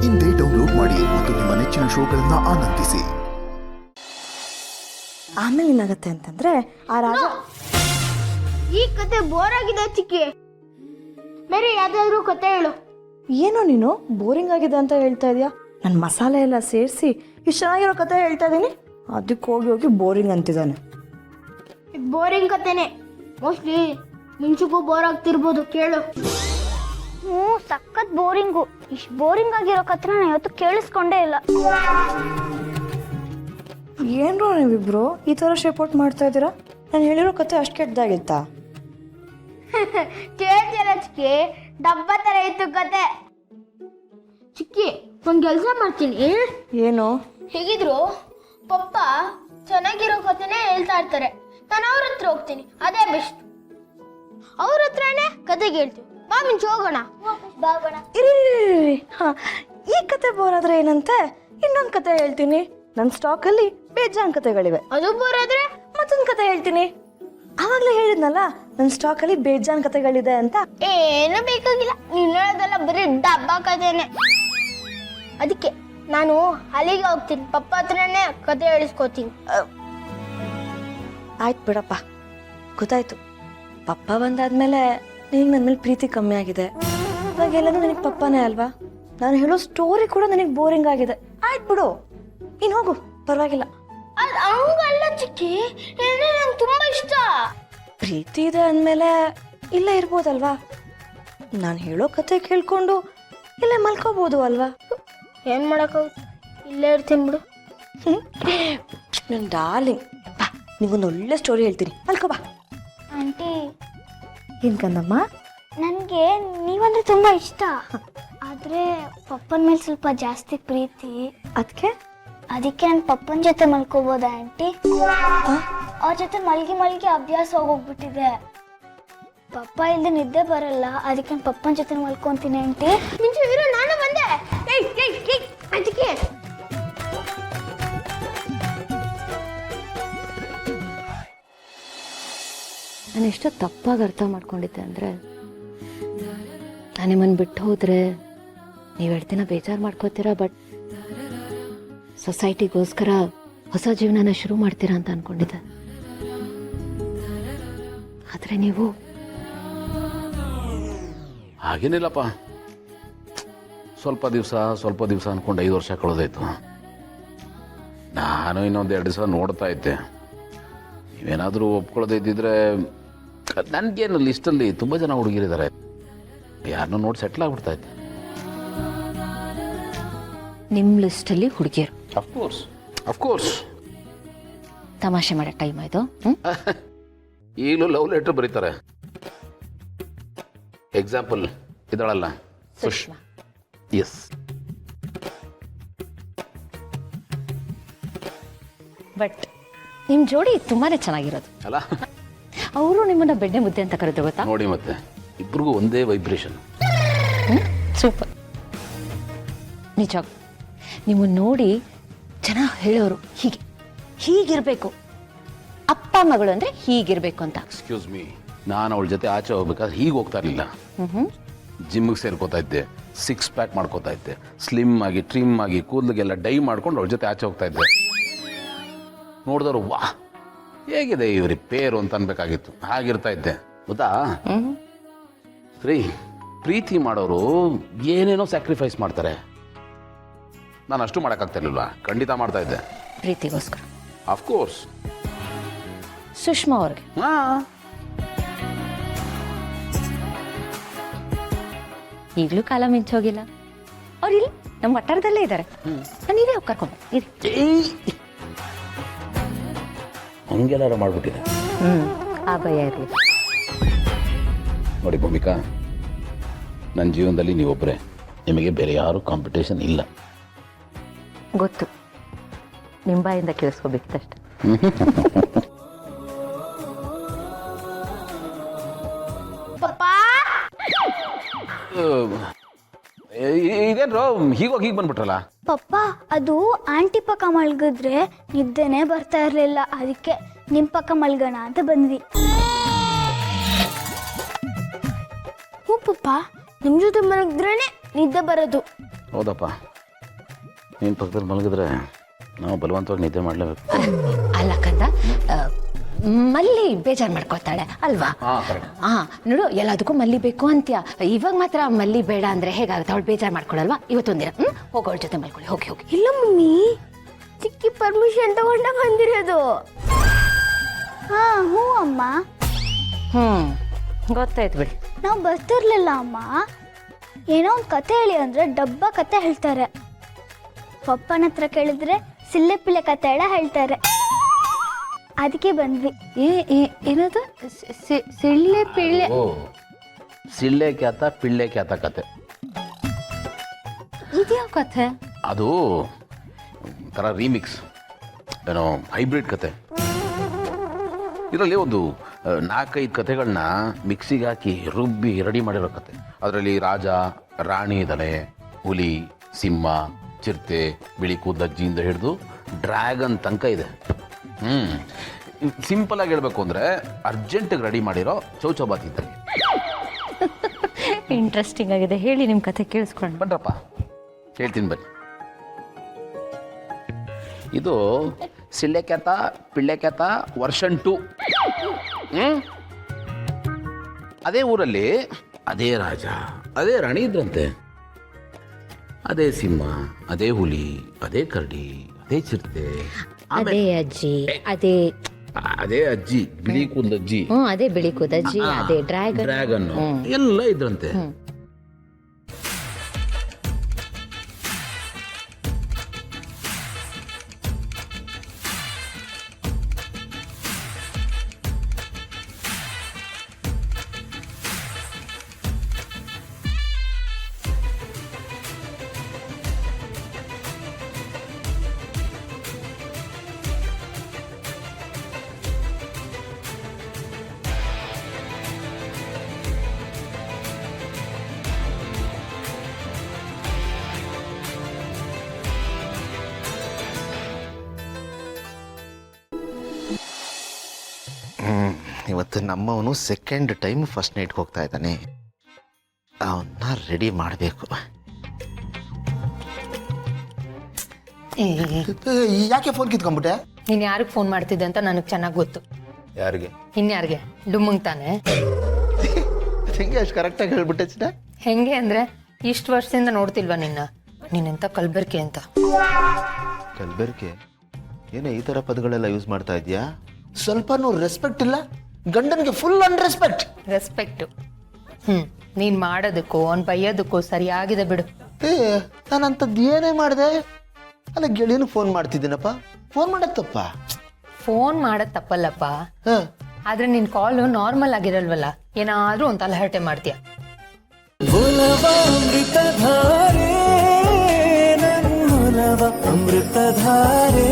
ಇಂದೇ ಡೌನ್ಲೋಡ್ ಮಾಡಿ ಮತ್ತು ನಿಮ್ಮ ನೆಚ್ಚಿನ ಶೋಗಳನ್ನ ಆನಂದಿಸಿ. ಆಮೇಲೆ ಏನಾಗತ್ತೆ ಅಂತಂದ್ರೆ ಆ ರಾಜ ಈ ಕತೆ ಬೋರ್ ಆಗಿದೆ ಚಿಕ್ಕಿ, ಬೇರೆ ಯಾವ್ದಾದ್ರು ಕತೆ ಹೇಳು. ಏನೋ ನೀನು ಬೋರಿಂಗ್ ಆಗಿದೆ ಅಂತ ಹೇಳ್ತಾ ಇದೀಯಾ? ನನ್ನ ಮಸಾಲೆ ಎಲ್ಲ ಸೇರಿಸಿ ಇಷ್ಟು ಚೆನ್ನಾಗಿರೋ ಕತೆ ಹೇಳ್ತಾ ಇದ್ದೀನಿ, ಅದಕ್ಕೆ ಹೋಗಿ ಹೋಗಿ ಬೋರಿಂಗ್ ಅಂತಿದ್ದಾನೆ. ಬೋರಿಂಗ್ ಕತೆನೆ, ಮೋಸ್ಟ್ಲಿ ಮುಂಚೆಗೂ ಬೋರ್ ಆಗ್ತಿರ್ಬೋದು, ಕೇಳು. ಸಖತ್ ಬೋರಿಂಗು. ಇಷ್ಟು ಬೋರಿಂಗ್ ಆಗಿರೋ ಕಥೆ ನಾನು ಯಾವತ್ತೂ ಕೇಳಿಸ್ಕೊಂಡೇ ಇಲ್ಲ. ಏನ್ರೋ ನೀವಿಬ್ರು ಈ ಥರ ಶೇಪೌಟ್ ಮಾಡ್ತಾ ಇದ್ದೀರಾ? ನಾನು ಹೇಳಿರೋ ಕತೆ ಅಷ್ಟು ಕೆಟ್ಟದಾಗಿತ್ತಾ? ಕೇಳ್ತಿಲ್ಲ ಚಿಕ್ಕಿ, ಡಬ್ಬ ತರ ಇತ್ತು ಕತೆ. ಚಿಕ್ಕಿ, ಒಂದ್ ಕೆಲಸ ಮಾಡ್ತೀನಿ. ಏನು? ಹೇಗಿದ್ರು ಪಪ್ಪ ಚೆನ್ನಾಗಿರೋ ಕತೆನೇ ಹೇಳ್ತಾ ಇರ್ತಾರೆ, ನಾನು ಅವ್ರ ಹತ್ರ ಹೋಗ್ತೀನಿ, ಅದೇ ಬೆಸ್ಟ್. ಅವ್ರ ಹತ್ರನೇ ಕತೆಗೆ ಹೇಳ್ತೀವಿ. ಬಾ ಮಿಂಚು ಹೋಗೋಣ. ಇರಿ, ಈ ಕತೆ ಬೋರ್ ಆದ್ರೆ ಏನಂತೆ, ಇನ್ನೊಂದು ಕತೆ ಹೇಳ್ತೀನಿ. ನನ್ನ ಸ್ಟಾಕಲ್ಲಿ ಬೇಜಾನ್ ಕತೆಗಳಿವೆ. ಅದು ಬೋರ್ ಆದ್ರೆ ಮತ್ತೊಂದು ಕತೆ ಹೇಳ್ತೀನಿ. ಆವಾಗಲೇ ಹೇಳಿದ್ನಲ್ಲ ನನ್ನ ಸ್ಟಾಕಲ್ಲಿ ಬೇಜಾನ್ ಕತೆಗಳಿದೆ ಅಂತ. ಏನು ಬೇಕಾಗಿಲ್ಲ, ನೀನ್ ಹೇಳೋದೆಲ್ಲ ಬರೀ ಡಬ್ಬ ಕತೆನೆ. ಅದಕ್ಕೆ ನಾನು ಅಲ್ಲಿಗೆ ಹೋಗ್ತೀನಿ, ಪಪ್ಪ ಹತ್ರನೇ ಕತೆ ಹೇಳಿಸ್ಕೋತೀನಿ. ಆಯ್ತು ಬಿಡಪ್ಪ, ಗೊತ್ತಾಯ್ತು. ಪಪ್ಪ ಬಂದಾದ್ಮೇಲೆ ನಿನಗೆ ನನ್ನ ಮೇಲೆ ಪ್ರೀತಿ ಕಮ್ಮಿ ಆಗಿದೆ. ಇವಾಗೆಲ್ಲನೂ ನಿನಗೆ ಪಪ್ಪನೇ ಅಲ್ವಾ? ನಾನು ಹೇಳೋ ಸ್ಟೋರಿ ಕೂಡ ನಿನಗೆ ಬೋರಿಂಗ್ ಆಗಿದೆ. ಆಯ್ತು ಬಿಡು, ನೀನು ಹೋಗು, ಪರವಾಗಿಲ್ಲ. ಅದು ಹಂಗಲ್ಲ ಚಿಕ್ಕಿ, ನಂಗೆ ತುಂಬಾ ಇಷ್ಟ. ಪ್ರೀತಿ ಇದೆ ಅಂದಮೇಲೆ ಇಲ್ಲೇ ಇರ್ಬೋದಲ್ವಾ? ನಾನು ಹೇಳೋ ಕತೆ ಕೇಳ್ಕೊಂಡು ಇಲ್ಲೇ ಮಲ್ಕೋಬೋದು ಅಲ್ವಾ? ಏನ್ ಮಾಡಕ್ಕಾಗುತ್ತೆ, ಇಲ್ಲೇ ಇರ್ತೀನಿ ಬಿಡು. ನನ್ನ ಡಾರ್ಲಿಂಗ್, ಬಾ, ನಿಗೊಂದು ಒಳ್ಳೆ ಸ್ಟೋರಿ ಹೇಳ್ತೀನಿ, ಮಲ್ಕೋ ಬಾ. ಆಂಟಿ, ಏನ್ ಕಂದಮ್ಮ? ನನಗೆ ನೀವಂದ್ರೆ ತುಂಬ ಇಷ್ಟ. ಆದರೆ ಪಪ್ಪನ ಮೇಲೆ ಸ್ವಲ್ಪ ಜಾಸ್ತಿ ಪ್ರೀತಿ. ಅದಕ್ಕೆ ನಾನು ಪಪ್ಪನ ಜೊತೆ ಮಲ್ಕೋಬೋದಾ ಆಂಟಿ? ಅವ್ರ ಜೊತೆ ಮಲ್ಗಿ ಅಭ್ಯಾಸ ಹೋಗೋಗ್ಬಿಟ್ಟಿದೆ. ಪಪ್ಪ ಇಲ್ಲದೆ ನಿದ್ದೆ ಬರಲ್ಲ, ಅದಕ್ಕೆ ನಾನು ಪಪ್ಪನ ಜೊತೆ ಮಲ್ಕೊಂತೀನಿ ಆಂಟಿ. ಮಿಂಚು ಇರು, ನಾನು ಬಂದೆ. ಅದಕ್ಕೆ ನಾನು ಎಷ್ಟೋ ತಪ್ಪಾಗಿ ಅರ್ಥ ಮಾಡ್ಕೊಂಡಿದ್ದೆ ಅಂದರೆ, ನಾನು ನಿಮ್ಮನ್ನು ಬಿಟ್ಟು ಹೋದರೆ ನೀವು 2 ದಿನ ಬೇಜಾರು ಮಾಡ್ಕೋತೀರಾ, ಬಟ್ ಸೊಸೈಟಿಗೋಸ್ಕರ ಹೊಸ ಜೀವನನ ಶುರು ಮಾಡ್ತೀರಾ ಅಂತ ಅಂದ್ಕೊಂಡಿದ್ದೆ. ಆದರೆ ನೀವು ಹಾಗೇನಿಲ್ಲಪ್ಪ, ಸ್ವಲ್ಪ ದಿವಸ ಅಂದ್ಕೊಂಡು 5 ವರ್ಷ ಕಳೆದೋಯ್ತು. ನಾನು ಇನ್ನೊಂದು 2 ದಿವಸ ನೋಡ್ತಾ ಇದ್ದೆ. ನೀವೇನಾದರೂ ಒಪ್ಕೊಳ್ಳೋದೇ ಇದ್ದಿದ್ರೆ, ನನಗೇನು ಲಿಸ್ಟಲ್ಲಿ ತುಂಬ ಜನ ಹುಡುಗಿರಿದ್ದಾರೆ, ಯಾರನ್ನೂ ನೋಡಿ ಸೆಟ್ಲ್ ಆಗ್ಬಿಡ್ತಾ ಇದ್ದೆ. ನಿಮ್ಮ ಲಿಸ್ಟಲ್ಲಿ ಹುಡುಗಿಯರು? ಅಫ್ಕೋರ್ಸ್. ತಮಾಷೆ ಮಾಡೋ ಟೈಮ್ ಆಯಿತು. ಈಗಲೂ ಲವ್ ಲೆಟ್ರ್ ಬರೀತಾರೆ. ಎಕ್ಸಾಂಪಲ್ ಇದಳಲ್ಲ, ಸುಷ್ಮಾ. ಎಸ್. ಬಟ್ ನಿಮ್ಮ ಜೋಡಿ ತುಂಬಾ ಚೆನ್ನಾಗಿರೋದು ಅಲ್ಲ? ಅವರು ನಿಮ್ಮನ್ನ ಬೆಣ್ಣೆ ಮುದ್ದೆ ಅಂತ ಕರೆದ್ರು, ಗೊತ್ತಾ? ನೋಡಿ, ಮತ್ತೆ ಇಬ್ರಿಗೂ ಒಂದೇ ವೈಬ್ರೇಷನ್. ಸೂಪರ್. ನಿಜ, ನಿಮ್ಮನ್ನು ನೋಡಿ ಜನ ಹೇಳೋರು ಹೀಗಿರಬೇಕು, ಅಪ್ಪ ಮಗಳು ಅಂದರೆ ಹೀಗಿರಬೇಕು ಅಂತ. ಎಕ್ಸ್ಕ್ಯೂಸ್ ಮೀ, ನಾನು ಅವಳ ಜೊತೆ ಆಚೆ ಹೋಗ್ಬೇಕಾದ್ರೆ ಹೀಗೆ ಹೋಗ್ತಾ ಇರಲಿಲ್ಲ. ಜಿಮ್ಗೆ ಸೇರ್ಕೋತಾ ಇದ್ದೆ, 6 ಪ್ಯಾಕ್ ಮಾಡ್ಕೋತಾ ಇದ್ದೆ, ಸ್ಲಿಮ್ ಆಗಿ ಟ್ರಿಮ್ ಆಗಿ ಕೂದಲಿಗೆಲ್ಲ ಡೈ ಮಾಡ್ಕೊಂಡು ಅವಳ ಜೊತೆ ಆಚೆ ಹೋಗ್ತಾ ಇದ್ದೆ. ನೋಡಿದವರು ವಾ ಹೇಗಿದೆ ಇವ್ರಿ ಪೇರು ಅಂತ ಅನ್ಬೇಕಾಗಿತ್ತು, ಹಾಗಿರ್ತಾ ಇದ್ದೆ, ಗೊತ್ತಾ? ಪ್ರೀತಿ ಮಾಡೋರು ಏನೇನೋ ಸ್ಯಾಕ್ರಿಫೈಸ್ ಮಾಡ್ತಾರೆ. ನಾನು ಅಷ್ಟು ಮಾಡೋಕ್ಕಾಗ್ತಾ ಇರ್ಲಿಲ್ವಾ? ಖಂಡಿತ ಮಾಡ್ತಾ ಇದ್ದೆ, ಪ್ರೀತಿಗೋಸ್ಕರ. ಅಫ್ಕೋರ್ಸ್. ಸುಷ್ಮಾ ಅವ್ರಿಗೆ ಈಗಲೂ ಕಾಲ ಮಿಂಚೋಗಿಲ್ಲ. ಅವ್ರು ಇಲ್ಲಿ ನಮ್ಮ ವಟ್ಟಾರದಲ್ಲೇ ಇದ್ದಾರೆ. ನೀವೇ ಹೋಗಿ ಕರ್ಕೊಂಡು ಹಂಗೆಲ್ಲಾರು ಮಾಡ್ಬಿಟ್ಟಿದೆ. ಆ ಭಯ ಇರಲಿ. ನೋಡಿ ಭೂಮಿಕಾ, ನನ್ನ ಜೀವನದಲ್ಲಿ ನೀವೊಬ್ಬರೇ, ನಿಮಗೆ ಬೇರೆ ಯಾರು ಕಾಂಪಿಟೇಷನ್ ಇಲ್ಲ. ಗೊತ್ತು, ನಿಮ್ಮ ಬಾಯಿಂದ ಕೇಳಿಸ್ಕೋಬೇಕಿತ್ತಷ್ಟೆ. ಇದೇನ್ರೋ ಹೀಗೋಗಿ ಹೀಗೆ ಬಂದ್ಬಿಟ್ರಲ್ಲ? ಪಪ್ಪ, ಅದು ಆಂಟಿ ಪಕ್ಕ ಮಲ್ಗಿದ್ರೆ ನಿದ್ದೆನೇ ಬರ್ತಾ ಇರಲಿಲ್ಲ, ಅದಕ್ಕೆ ನಿಮ್ಮ ಪಕ್ಕ ಮಲ್ಗೋಣ ಅಂತ ಬಂದ್ವಿ. ಹ್ಞೂ ಪಪ್ಪ, ನಿಮ್ಮ ಜೊತೆ ಮಲಗಿದ್ರೇನೆ ನಿದ್ದೆ ಬರೋದು. ಹೌದಪ್ಪ, ನೀನು ಪಕ್ಕದಲ್ಲಿ ಮಲಗಿದ್ರೆ ನಾವು ಬಲವಂತವಾಗಿ ನಿದ್ದೆ ಮಾಡಲೇಬೇಕು. ಅಲ್ಲ ಕಂದ, ಮಲ್ಲಿ ಬೇಜಾರು ಮಾಡ್ಕೊತಾಳೆ ಅಲ್ವಾ? ನೋಡು, ಎಲ್ಲದಕ್ಕೂ ಮಲ್ಲಿ ಬೇಕು ಅಂತ್ಯ. ಇವಾಗ ಮಾತ್ರ ಮಲ್ಲಿ ಬೇಡ ಅಂದ್ರೆ ಹೇಗಾಗುತ್ತೆ? ಅವಳು ಬೇಜಾರು ಮಾಡ್ಕೊಳಲ್ವಾ? ಇವತ್ತೊಂದಿನ ಹೋಗೋಳ ಜೊತೆ ಮಲ್ಕೊಳ್ಳಿ. ಹೋಗಿ ಹೋಗಿ. ಇಲ್ಲ ಮಮ್ಮಿ, ಚಿಕ್ಕಿ ಪರ್ಮಿಷನ್ ತಗೊಂಡ ಬಂದಿರೋದು. ಹ್ಞೂ ಅಮ್ಮ. ಗೊತ್ತಾಯ್ತು ಬಿಡಿ. ನಾವು ಬರ್ತಿರ್ಲಿಲ್ಲ ಅಮ್ಮ. ಏನೋ ಒಂದು ಕತೆ ಹೇಳಿ ಅಂದ್ರೆ ಡಬ್ಬ ಕತೆ ಹೇಳ್ತಾರೆ. ಪಪ್ಪನ ಹತ್ರ ಕೇಳಿದ್ರೆ ಸಿಲ್ಲೆ ಪಿಲ್ಲೆ ಕತೆ ಎಲ್ಲ ಹೇಳ್ತಾರೆ. ಅದಕ್ಕೆ ಬಂದ್ವಿ. ಏನದು? ಸಿಳ್ಳೆ ಪಿಳ್ಳೆ? ಓ, ಸಿಳ್ಳೆ ಕ್ಯಾತ ಪಿಳ್ಳೆ ಕ್ಯಾತ ಕತೆ. ಇದ್ಯಾವ ಕಥೆ? ಅದು ಥರ ರೀಮಿಕ್ಸ್, ಏನೋ ಹೈಬ್ರಿಡ್ ಕತೆ. ಇದರಲ್ಲಿ ಒಂದು 4-5 ಕತೆಗಳನ್ನ ಮಿಕ್ಸಿಗೆ ಹಾಕಿ ರುಬ್ಬಿ ರೆಡಿ ಮಾಡಿರೋ ಕತೆ. ಅದರಲ್ಲಿ ರಾಜ ರಾಣಿ ಇದ್ದಾನೆ, ಹುಲಿ, ಸಿಂಹ, ಚಿರತೆ, ಬಿಳಿ ಕೂದಲಜ್ಜಿಯಿಂದ ಹಿಡಿದು ಡ್ರ್ಯಾಗನ್ ತನಕ ಇದೆ. ಸಿಂಪಲ್ ಆಗಿ ಹೇಳ್ಬೇಕು ಅಂದರೆ ಅರ್ಜೆಂಟಿಗೆ ರೆಡಿ ಮಾಡಿರೋ ಚೌಚೌಬಾತ್ ಇದ್ದಂಗೆ. ಇಂಟ್ರೆಸ್ಟಿಂಗ್ ಆಗಿದೆ. ಹೇಳಿ ನಿಮ್ಮ ಕತೆ ಕೇಳಿಸ್ಕೊಂಡು. ಬನ್ರಪ್ಪ, ಹೇಳ್ತೀನಿ ಬನ್ನಿ. ಇದು ಸಿಳ್ಳೆಕ್ಯಾತ ಪಿಳ್ಳೆಕ್ಯಾತ ವರ್ಷನ್ 2. ಅದೇ ಊರಲ್ಲಿ ಅದೇ ರಾಜ, ಅದೇ ರಾಣಿ ಇದ್ರಂತೆ. ಅದೇ ಸಿಂಹ, ಅದೇ ಹುಲಿ, ಅದೇ ಕರಡಿ, ಅದೇ ಚಿರತೆ, ಅದೇ ಅಜ್ಜಿ, ಅದೇ ಅಜ್ಜಿ, ಬಿಳಿ ಕೂದಲಜ್ಜಿ, ಅದೇ ಬಿಳಿ ಕೂದಲಜ್ಜಿ, ಅದೇ ಡ್ರ್ಯಾಗನ್ ಎಲ್ಲ ಇದ್ರಂತೆ. ಇವತ್ತು ನಮ್ಮವನು ಸೆಕೆಂಡ್ ಟೈಮ್ ಫಸ್ಟ್ ನೈಟ್ಗೆ ಹೋಗ್ತಾ ಇದ್ದಾನೆ. ಅವನ್ನ ರೆಡಿ ಮಾಡಬೇಕು. ಯಾಕೆ ಫೋನ್ ಕಿತ್ಕೊಂಡ್ಬಿಟ್ಟೆ? ನೀನು ಯಾರಿಗೆ ಫೋನ್ ಮಾಡ್ತಿದ್ದೆ ಅಂತ ನನಗೆ ಚೆನ್ನಾಗಿ ಗೊತ್ತು. ಯಾರಿಗೆ? ಇನ್ಯಾರಿಗೆ? ಡುಮ್ಮಂಗ್ ತಾನೆ. ಹೆಂಗೆ ಅಷ್ಟು ಕರೆಕ್ಟಾಗಿ ಹೇಳ್ಬಿಟ್ಟೆ ಚಿನ್ನ? ಹೆಂಗೆ ಅಂದರೆ, ಇಷ್ಟು ವರ್ಷದಿಂದ ನೋಡ್ತಿಲ್ವಾ ನೀನೆಂತ ಕಲ್ಬರ್ಕೆ ಅಂತ. ಕಲ್ಬೆರ್ಕೆ? ಏನೋ ಈ ಥರ ಪದಗಳೆಲ್ಲ ಯೂಸ್ ಮಾಡ್ತಾ ಇದೆಯಾ? ಸ್ವಲ್ಪನೂ ರೆಸ್ಪೆಕ್ಟ್ ಇಲ್ಲ. ಗಂಡನಿಗೆ ಫುಲ್ ಅನ್ರೆಸ್ಪೆಕ್ಟ್. ರೆಸ್ಪೆಕ್ಟು ನೀನು ಮಾಡೋದಕ್ಕೂ ಅವ್ನು ಬೈಯೋದಕ್ಕೂ ಸರಿಯಾಗಿದೆ ಬಿಡು. ನಾನು ಅಂಥದ್ದು ಏನೇ ಮಾಡಿದೆ? ಅಲ್ಲ, ಗೆಳೆಯನು ಫೋನ್ ಮಾಡ್ತಿದ್ದೀನಪ್ಪ. ಫೋನ್ ಮಾಡೋದು ತಪ್ಪ? ಫೋನ್ ಮಾಡೋದು ತಪ್ಪಲ್ಲಪ್ಪ, ಆದ್ರೆ ನಿನ್ ಕಾಲು ನಾರ್ಮಲ್ ಆಗಿರಲ್ವಲ್ಲ, ಏನಾದ್ರೂ ಒಂದು ತಲಹರಟೆ ಮಾಡ್ತೀಯ. ಅಮೃತಧಾರೆ